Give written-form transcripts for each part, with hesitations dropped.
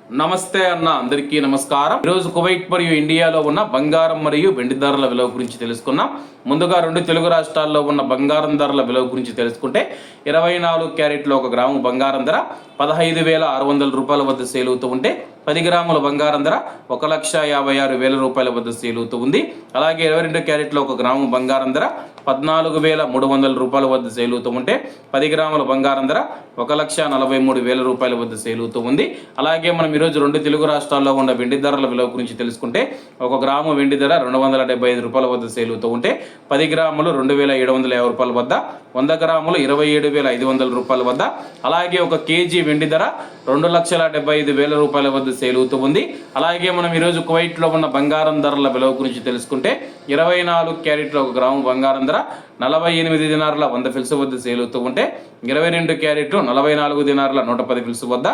నమస్తే అన్న, అందరికీ నమస్కారం. ఈరోజు కువైట్ మరియు ఇండియాలో ఉన్న బంగారం మరియు వెండి ధరల విలువ గురించి తెలుసుకున్నాం. ముందుగా రెండు తెలుగు రాష్ట్రాల్లో ఉన్న బంగారం ధరల విలువ గురించి తెలుసుకుంటే 24 క్యారెట్లో 1 గ్రాము బంగారం ధర 15,600 రూపాయల వద్ద సేల్ అవుతూ ఉంటే 10 గ్రాముల బంగారం ధర 1,56,000 రూపాయల వద్ద సేల్ అవుతూ ఉంది. అలాగే 22 క్యారెట్లో 1 గ్రాము బంగారం ధర 14,300 రూపాయల వద్ద సేల్ అవుతూ ఉంటే 10 గ్రాముల బంగారం ధర 1,43,000 రూపాయల వద్ద సేల్ అవుతూ ఉంది. అలాగే మనం ఈరోజు రెండు తెలుగు రాష్ట్రాల్లో ఉన్న వెండి ధరల విలువ గురించి తెలుసుకుంటే 1 గ్రాము వెండి ధర 275 రూపాయల వద్ద సేల్ అవుతూ ఉంటే 10 గ్రాములు 2,750 రూపాయల వద్ద, 100 గ్రాములు 27,500 రూపాయల వద్ద, అలాగే 1 కేజీ వెండి ధర 2,75,000 రూపాయల వద్ద సేల్ అవుతూ ఉంది. అలాగే మనం ఈరోజు కువైట్లో ఉన్న బంగారం ధరల విలువ గురించి తెలుసుకుంటే 24 క్యారెట్లో 1 గ్రాము బంగారం ధర 48 దినార్ల 100 ఫిల్స్ వద్ద సేల్ అవుతూ ఉంటే 22 క్యారెట్లు 44 దినార్ల 110 ఫిల్స్ వద్ద,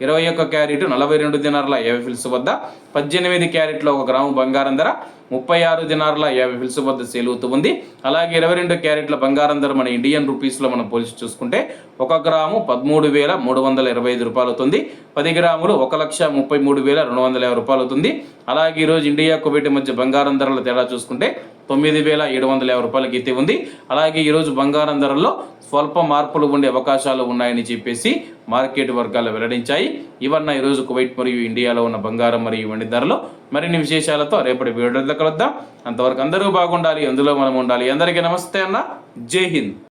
21 క్యారెట్ 42 దినార్ల 50 ఫిల్స్ వద్ద, 18 క్యారెట్లో 1 గ్రాము బంగారం ధర 36 దినార్ల 50 ఫిల్స్ వద్ద సేల్ అవుతూ ఉంది. అలాగే 22 క్యారెట్ల బంగారం ధర మన ఇండియన్ రూపీస్లో మనం పోల్చి చూసుకుంటే 1 గ్రాము 13,325 రూపాయలు అవుతుంది. 10 గ్రాములు 1,33,250 రూపాయలు అవుతుంది. అలాగే ఈరోజు ఇండియా కువైట్ మధ్య బంగారం ధరల తేడా చూసుకుంటే 9,750 రూపాయలకి అయితే ఉంది. అలాగే ఈరోజు బంగారం ధరల్లో స్వల్ప మార్పులు ఉండే అవకాశాలు ఉన్నాయని చెప్పేసి మార్కెట్ వర్గాలు వెల్లడించాయి. ఇవన్న ఈరోజు కువైట్ మరియు ఇండియాలో ఉన్న బంగారం మరియు వెండి ధరలు. మరిన్ని విశేషాలతో రేపటి వీడియోలో కలుద్దాం. అంతవరకు అందరూ బాగుండాలి, అందులో మనం ఉండాలి. అందరికీ నమస్తే అన్న, జై హింద్.